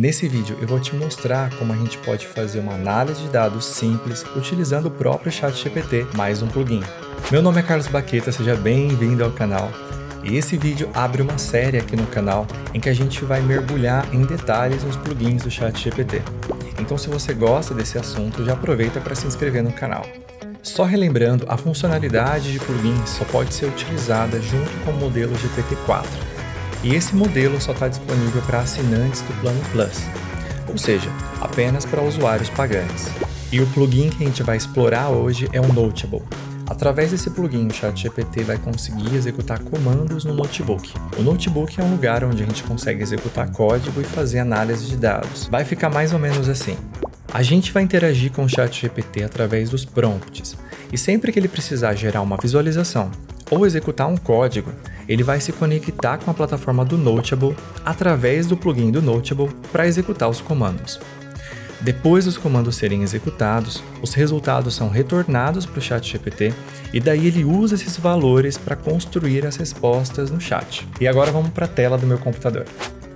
Nesse vídeo eu vou te mostrar como a gente pode fazer uma análise de dados simples utilizando o próprio ChatGPT mais um plugin. Meu nome é Carlos Baqueta, seja bem-vindo ao canal. E esse vídeo abre uma série aqui no canal em que a gente vai mergulhar em detalhes nos plugins do ChatGPT. Então se você gosta desse assunto, já aproveita para se inscrever no canal. Só relembrando, a funcionalidade de plugins só pode ser utilizada junto com o modelo GPT-4. E esse modelo só está disponível para assinantes do plano Plus, ou seja, apenas para usuários pagantes. E o plugin que a gente vai explorar hoje é o Notable. Através desse plugin, o ChatGPT vai conseguir executar comandos no notebook. O notebook é um lugar onde a gente consegue executar código e fazer análise de dados. Vai ficar mais ou menos assim. A gente vai interagir com o ChatGPT através dos prompts, e sempre que ele precisar gerar uma visualização ou executar um código, ele vai se conectar com a plataforma do Notable através do plugin do Notable para executar os comandos. Depois dos comandos serem executados, os resultados são retornados para o ChatGPT e daí ele usa esses valores para construir as respostas no chat. E agora vamos para a tela do meu computador.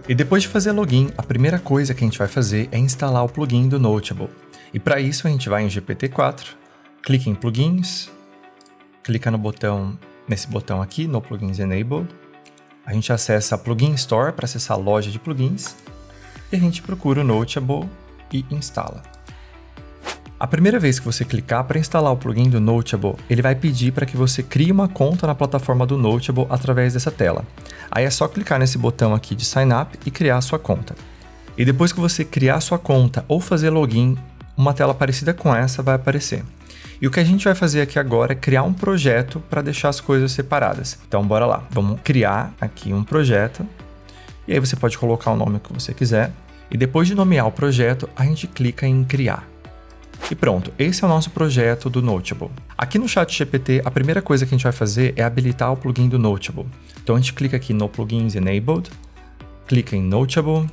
E depois de fazer login, a primeira coisa que a gente vai fazer é instalar o plugin do Notable. E para isso a gente vai em GPT-4, clica em Plugins, clica nesse botão aqui, no Plugins Enabled. A gente acessa a Plugin Store para acessar a loja de plugins e a gente procura o Notable e instala. A primeira vez que você clicar para instalar o plugin do Notable, ele vai pedir para que você crie uma conta na plataforma do Notable através dessa tela. Aí é só clicar nesse botão aqui de Sign Up e criar a sua conta. E depois que você criar a sua conta ou fazer login, uma tela parecida com essa vai aparecer. E o que a gente vai fazer aqui agora é criar um projeto para deixar as coisas separadas. Então bora lá, vamos criar aqui um projeto. E aí você pode colocar o nome que você quiser. E depois de nomear o projeto, a gente clica em criar. E pronto, esse é o nosso projeto do Notable. Aqui no ChatGPT, a primeira coisa que a gente vai fazer é habilitar o plugin do Notable. Então a gente clica aqui no Plugins Enabled, clica em Notable,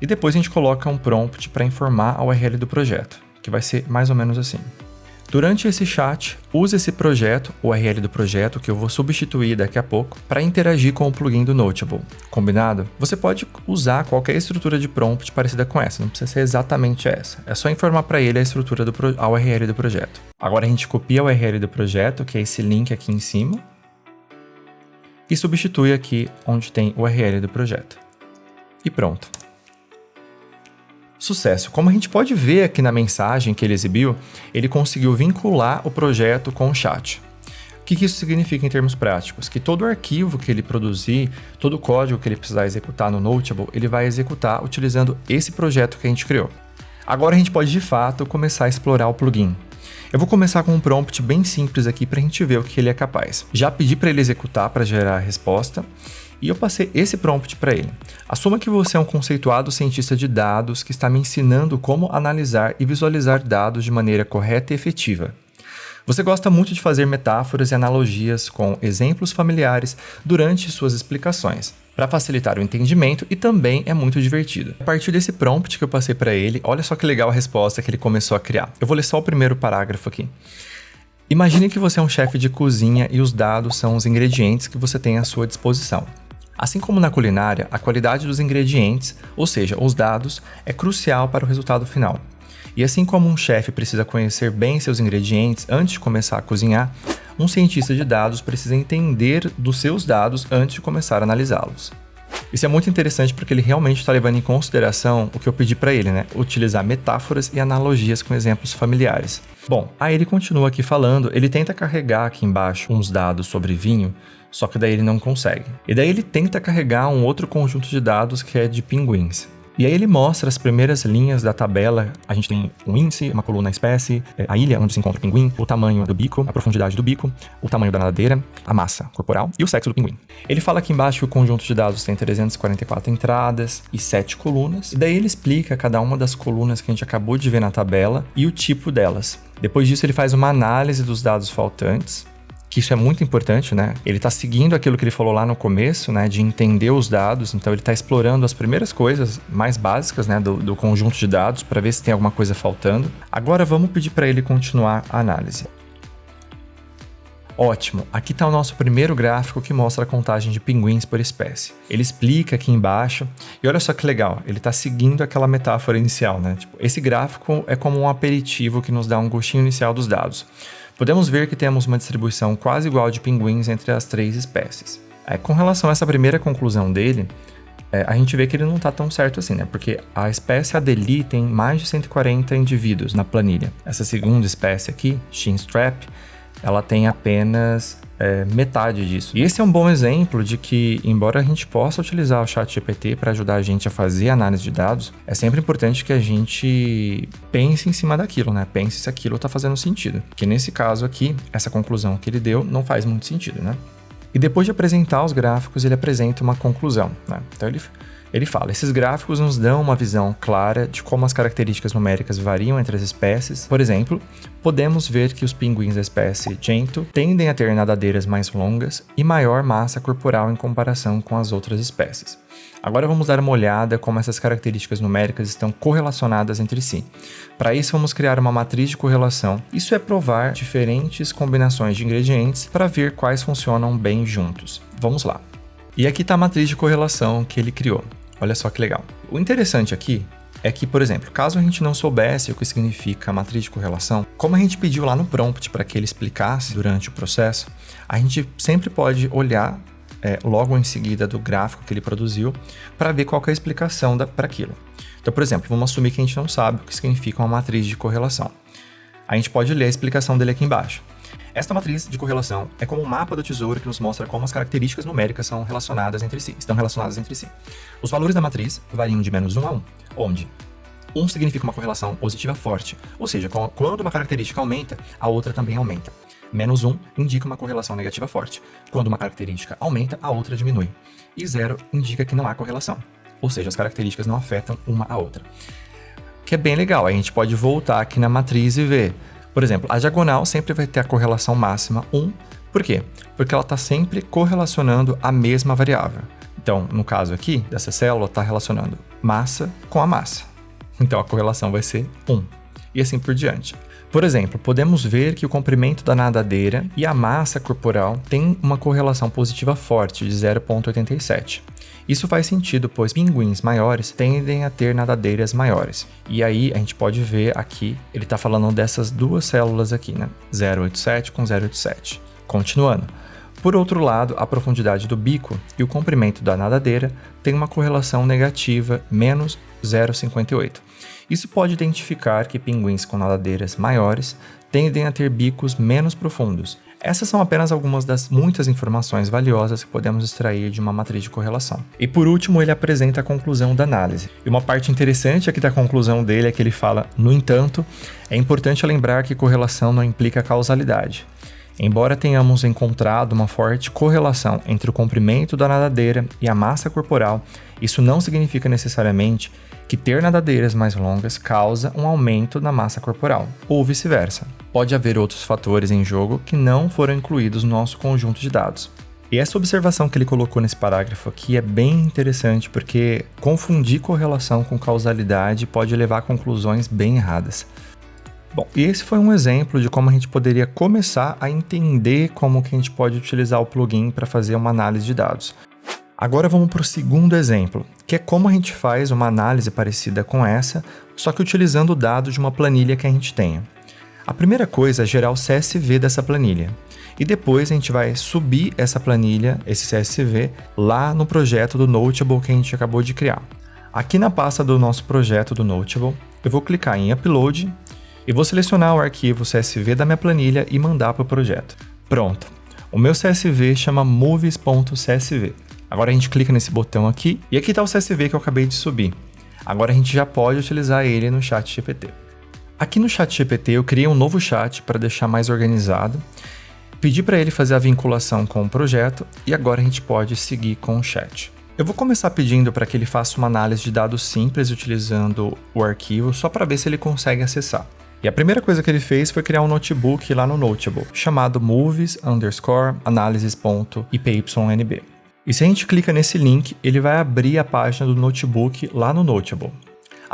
e depois a gente coloca um prompt para informar a URL do projeto, que vai ser mais ou menos assim. Durante esse chat, use esse projeto, o URL do projeto, que eu vou substituir daqui a pouco, para interagir com o plugin do Notable. Combinado? Você pode usar qualquer estrutura de prompt parecida com essa, não precisa ser exatamente essa. É só informar para ele a estrutura a URL do projeto. Agora a gente copia a URL do projeto, que é esse link aqui em cima, e substitui aqui onde tem o URL do projeto. E pronto. Sucesso! Como a gente pode ver aqui na mensagem que ele exibiu, ele conseguiu vincular o projeto com o chat. O que isso significa em termos práticos? Que todo arquivo que ele produzir, todo código que ele precisar executar no Notable, ele vai executar utilizando esse projeto que a gente criou. Agora a gente pode, de fato, começar a explorar o plugin. Eu vou começar com um prompt bem simples aqui para a gente ver o que ele é capaz. Já pedi para ele executar para gerar a resposta. E eu passei esse prompt para ele. Assuma que você é um conceituado cientista de dados que está me ensinando como analisar e visualizar dados de maneira correta e efetiva. Você gosta muito de fazer metáforas e analogias com exemplos familiares durante suas explicações, para facilitar o entendimento e também é muito divertido. A partir desse prompt que eu passei para ele, olha só que legal a resposta que ele começou a criar. Eu vou ler só o primeiro parágrafo aqui. Imagine que você é um chefe de cozinha e os dados são os ingredientes que você tem à sua disposição. Assim como na culinária, a qualidade dos ingredientes, ou seja, os dados, é crucial para o resultado final. E assim como um chefe precisa conhecer bem seus ingredientes antes de começar a cozinhar, um cientista de dados precisa entender dos seus dados antes de começar a analisá-los. Isso é muito interessante porque ele realmente está levando em consideração o que eu pedi para ele, utilizar metáforas e analogias com exemplos familiares. Bom, aí ele continua aqui falando, ele tenta carregar aqui embaixo uns dados sobre vinho, só que daí ele não consegue. E daí ele tenta carregar um outro conjunto de dados que é de pinguins. E aí ele mostra as primeiras linhas da tabela. A gente tem um índice, uma coluna espécie, a ilha onde se encontra o pinguim, o tamanho do bico, a profundidade do bico, o tamanho da nadadeira, a massa corporal e o sexo do pinguim. Ele fala aqui embaixo que o conjunto de dados tem 344 entradas e 7 colunas. E daí ele explica cada uma das colunas que a gente acabou de ver na tabela e o tipo delas. Depois disso ele faz uma análise dos dados faltantes, que isso é muito importante, Ele está seguindo aquilo que ele falou lá no começo, de entender os dados, então ele está explorando as primeiras coisas mais básicas, do conjunto de dados para ver se tem alguma coisa faltando. Agora vamos pedir para ele continuar a análise. Ótimo, aqui está o nosso primeiro gráfico que mostra a contagem de pinguins por espécie. Ele explica aqui embaixo, e olha só que legal, ele está seguindo aquela metáfora inicial, né? Tipo, esse gráfico é como um aperitivo que nos dá um gostinho inicial dos dados. Podemos ver que temos uma distribuição quase igual de pinguins entre as 3 espécies. Com relação a essa primeira conclusão dele, a gente vê que ele não está tão certo assim, né? Porque a espécie Adelie tem mais de 140 indivíduos na planilha. Essa segunda espécie aqui, Chinstrap, ela tem apenas metade disso. E esse é um bom exemplo de que, embora a gente possa utilizar o ChatGPT para ajudar a gente a fazer análise de dados, é sempre importante que a gente pense em cima daquilo, né? Pense se aquilo está fazendo sentido. Que nesse caso aqui, essa conclusão que ele deu não faz muito sentido, né? E depois de apresentar os gráficos, ele apresenta uma conclusão, né? Então ele fala, esses gráficos nos dão uma visão clara de como as características numéricas variam entre as espécies. Por exemplo, podemos ver que os pinguins da espécie Gento tendem a ter nadadeiras mais longas e maior massa corporal em comparação com as outras espécies. Agora vamos dar uma olhada como essas características numéricas estão correlacionadas entre si. Para isso, vamos criar uma matriz de correlação. Isso é provar diferentes combinações de ingredientes para ver quais funcionam bem juntos. Vamos lá. E aqui está a matriz de correlação que ele criou. Olha só que legal. O interessante aqui é que, por exemplo, caso a gente não soubesse o que significa a matriz de correlação, como a gente pediu lá no prompt para que ele explicasse durante o processo, a gente sempre pode olhar logo em seguida do gráfico que ele produziu para ver qual que é a explicação para aquilo. Então, por exemplo, vamos assumir que a gente não sabe o que significa uma matriz de correlação. A gente pode ler a explicação dele aqui embaixo. Esta matriz de correlação é como um mapa do tesouro que nos mostra como as características numéricas estão relacionadas entre si. Os valores da matriz variam de -1 a 1, onde 1 significa uma correlação positiva forte, ou seja, quando uma característica aumenta, a outra também aumenta. -1 indica uma correlação negativa forte. Quando uma característica aumenta, a outra diminui. E 0 indica que não há correlação, ou seja, as características não afetam uma a outra. Que é bem legal, a gente pode voltar aqui na matriz e ver. Por exemplo, a diagonal sempre vai ter a correlação máxima 1. Por quê? Porque ela está sempre correlacionando a mesma variável. Então, no caso aqui, dessa célula, está relacionando massa com a massa. Então, a correlação vai ser 1. E assim por diante. Por exemplo, podemos ver que o comprimento da nadadeira e a massa corporal têm uma correlação positiva forte, de 0,87. Isso faz sentido, pois pinguins maiores tendem a ter nadadeiras maiores. E aí a gente pode ver aqui, ele está falando dessas duas células aqui, né? 0,87 com 0,87. Continuando. Por outro lado, a profundidade do bico e o comprimento da nadadeira têm uma correlação negativa, menos 0,58. Isso pode identificar que pinguins com nadadeiras maiores tendem a ter bicos menos profundos. Essas são apenas algumas das muitas informações valiosas que podemos extrair de uma matriz de correlação. E por último, ele apresenta a conclusão da análise. E uma parte interessante aqui da conclusão dele é que ele fala, no entanto, é importante lembrar que correlação não implica causalidade. Embora tenhamos encontrado uma forte correlação entre o comprimento da nadadeira e a massa corporal, isso não significa necessariamente que ter nadadeiras mais longas causa um aumento na massa corporal, ou vice-versa. Pode haver outros fatores em jogo que não foram incluídos no nosso conjunto de dados. E essa observação que ele colocou nesse parágrafo aqui é bem interessante porque confundir correlação com causalidade pode levar a conclusões bem erradas. Bom, e esse foi um exemplo de como a gente poderia começar a entender como que a gente pode utilizar o plugin para fazer uma análise de dados. Agora vamos para o segundo exemplo, que é como a gente faz uma análise parecida com essa, só que utilizando o dado de uma planilha que a gente tenha. A primeira coisa é gerar o CSV dessa planilha. E depois a gente vai subir essa planilha, esse CSV, lá no projeto do Notable que a gente acabou de criar. Aqui na pasta do nosso projeto do Notable, eu vou clicar em Upload e vou selecionar o arquivo CSV da minha planilha e mandar para o projeto. Pronto! O meu CSV chama movies.csv. Agora a gente clica nesse botão aqui e aqui está o CSV que eu acabei de subir. Agora a gente já pode utilizar ele no ChatGPT. Aqui no ChatGPT eu criei um novo chat para deixar mais organizado, pedi para ele fazer a vinculação com o projeto e agora a gente pode seguir com o chat. Eu vou começar pedindo para que ele faça uma análise de dados simples utilizando o arquivo só para ver se ele consegue acessar. E a primeira coisa que ele fez foi criar um notebook lá no Notable, chamado movies_analysis.ipynb. E se a gente clica nesse link, ele vai abrir a página do notebook lá no Notable.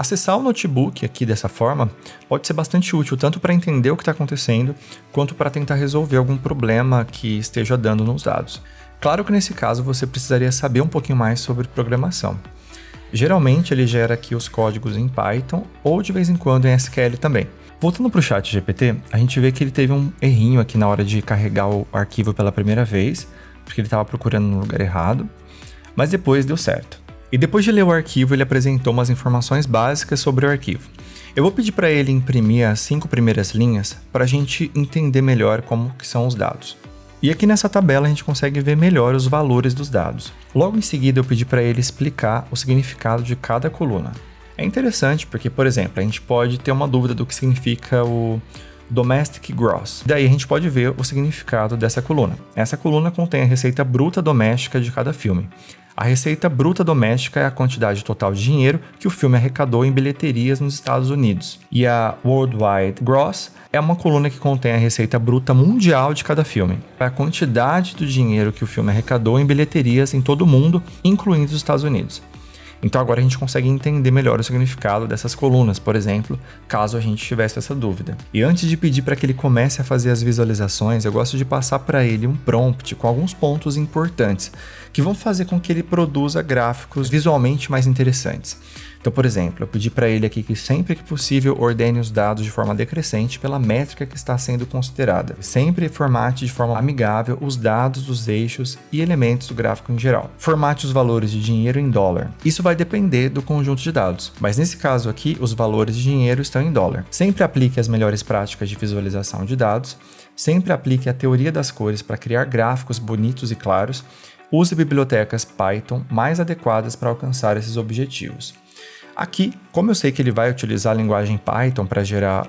Acessar o notebook aqui dessa forma pode ser bastante útil, tanto para entender o que está acontecendo, quanto para tentar resolver algum problema que esteja dando nos dados. Claro que nesse caso você precisaria saber um pouquinho mais sobre programação. Geralmente ele gera aqui os códigos em Python ou de vez em quando em SQL também. Voltando para o ChatGPT, a gente vê que ele teve um errinho aqui na hora de carregar o arquivo pela primeira vez, porque ele estava procurando no lugar errado, mas depois deu certo. E depois de ler o arquivo, ele apresentou umas informações básicas sobre o arquivo. Eu vou pedir para ele imprimir as 5 primeiras linhas para a gente entender melhor como que são os dados. E aqui nessa tabela a gente consegue ver melhor os valores dos dados. Logo em seguida eu pedi para ele explicar o significado de cada coluna. É interessante porque, por exemplo, a gente pode ter uma dúvida do que significa o Domestic Gross. Daí a gente pode ver o significado dessa coluna. Essa coluna contém a receita bruta doméstica de cada filme. A receita bruta doméstica é a quantidade total de dinheiro que o filme arrecadou em bilheterias nos Estados Unidos. E a Worldwide Gross é uma coluna que contém a receita bruta mundial de cada filme. É a quantidade do dinheiro que o filme arrecadou em bilheterias em todo o mundo, incluindo os Estados Unidos. Então agora a gente consegue entender melhor o significado dessas colunas, por exemplo, caso a gente tivesse essa dúvida. E antes de pedir para que ele comece a fazer as visualizações, eu gosto de passar para ele um prompt com alguns pontos importantes, que vão fazer com que ele produza gráficos visualmente mais interessantes. Então, por exemplo, eu pedi para ele aqui que sempre que possível ordene os dados de forma decrescente pela métrica que está sendo considerada. Sempre formate de forma amigável os dados dos eixos e elementos do gráfico em geral. Formate os valores de dinheiro em dólar. Isso vai depender do conjunto de dados, mas nesse caso aqui, os valores de dinheiro estão em dólar. Sempre aplique as melhores práticas de visualização de dados. Sempre aplique a teoria das cores para criar gráficos bonitos e claros. Use bibliotecas Python mais adequadas para alcançar esses objetivos. Aqui, como eu sei que ele vai utilizar a linguagem Python para gerar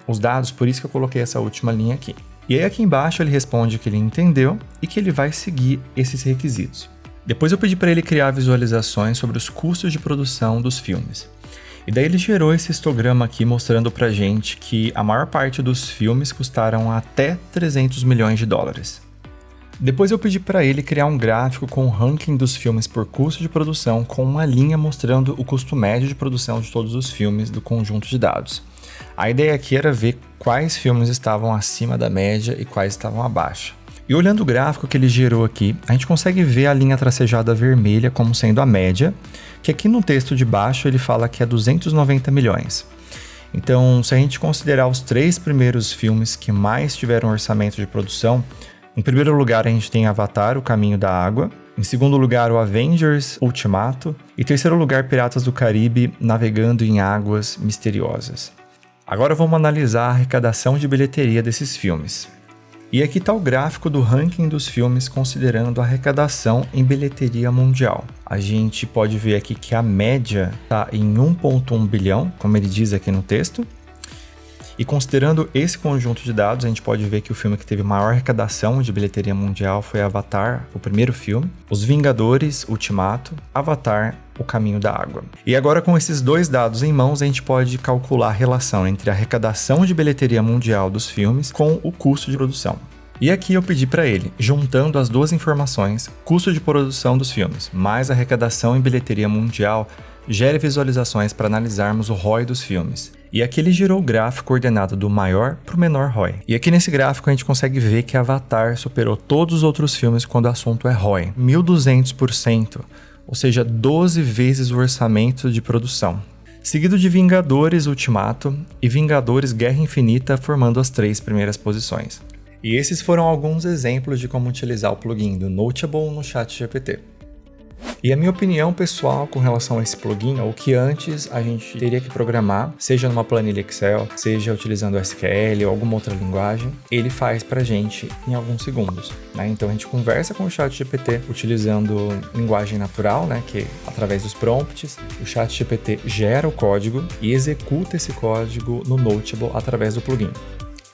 os dados, por isso que eu coloquei essa última linha aqui. E aí aqui embaixo ele responde que ele entendeu e que ele vai seguir esses requisitos. Depois eu pedi para ele criar visualizações sobre os custos de produção dos filmes. E daí ele gerou esse histograma aqui mostrando pra gente que a maior parte dos filmes custaram até 300 milhões de dólares. Depois eu pedi para ele criar um gráfico com o ranking dos filmes por custo de produção com uma linha mostrando o custo médio de produção de todos os filmes do conjunto de dados. A ideia aqui era ver quais filmes estavam acima da média e quais estavam abaixo. E olhando o gráfico que ele gerou aqui, a gente consegue ver a linha tracejada vermelha como sendo a média, que aqui no texto de baixo ele fala que é 290 milhões. Então, se a gente considerar os 3 primeiros filmes que mais tiveram orçamento de produção, em primeiro lugar, a gente tem Avatar, O Caminho da Água. Em segundo lugar, o Avengers Ultimato. E em terceiro lugar, Piratas do Caribe, Navegando em Águas Misteriosas. Agora vamos analisar a arrecadação de bilheteria desses filmes. E aqui está o gráfico do ranking dos filmes considerando a arrecadação em bilheteria mundial. A gente pode ver aqui que a média está em 1,1 bilhão, como ele diz aqui no texto. E considerando esse conjunto de dados, a gente pode ver que o filme que teve maior arrecadação de bilheteria mundial foi Avatar, o primeiro filme, Os Vingadores Ultimato, Avatar, O Caminho da Água. E agora com esses dois dados em mãos, a gente pode calcular a relação entre a arrecadação de bilheteria mundial dos filmes com o custo de produção. E aqui eu pedi para ele, juntando as duas informações, custo de produção dos filmes, mais arrecadação em bilheteria mundial, gere visualizações para analisarmos o ROI dos filmes. E aqui ele gerou o gráfico ordenado do maior para o menor ROI. E aqui nesse gráfico a gente consegue ver que Avatar superou todos os outros filmes quando o assunto é ROI, 1.200%, ou seja, 12 vezes o orçamento de produção. Seguido de Vingadores Ultimato e Vingadores Guerra Infinita formando as 3 primeiras posições. E esses foram alguns exemplos de como utilizar o plugin do Notable no ChatGPT. E a minha opinião pessoal com relação a esse plugin é o que antes a gente teria que programar, seja numa planilha Excel, seja utilizando SQL ou alguma outra linguagem, ele faz pra gente em alguns segundos, né? Então a gente conversa com o ChatGPT utilizando linguagem natural, né? Que através dos prompts, o ChatGPT gera o código e executa esse código no Notable através do plugin.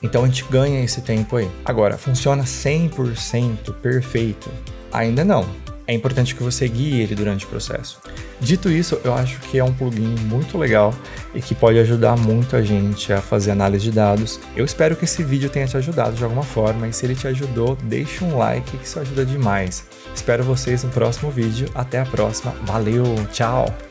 Então a gente ganha esse tempo aí. Agora, funciona 100% perfeito? Ainda não. É importante que você guie ele durante o processo. Dito isso, eu acho que é um plugin muito legal e que pode ajudar muito a gente a fazer análise de dados. Eu espero que esse vídeo tenha te ajudado de alguma forma e se ele te ajudou, deixe um like que isso ajuda demais. Espero vocês no próximo vídeo. Até a próxima. Valeu, tchau!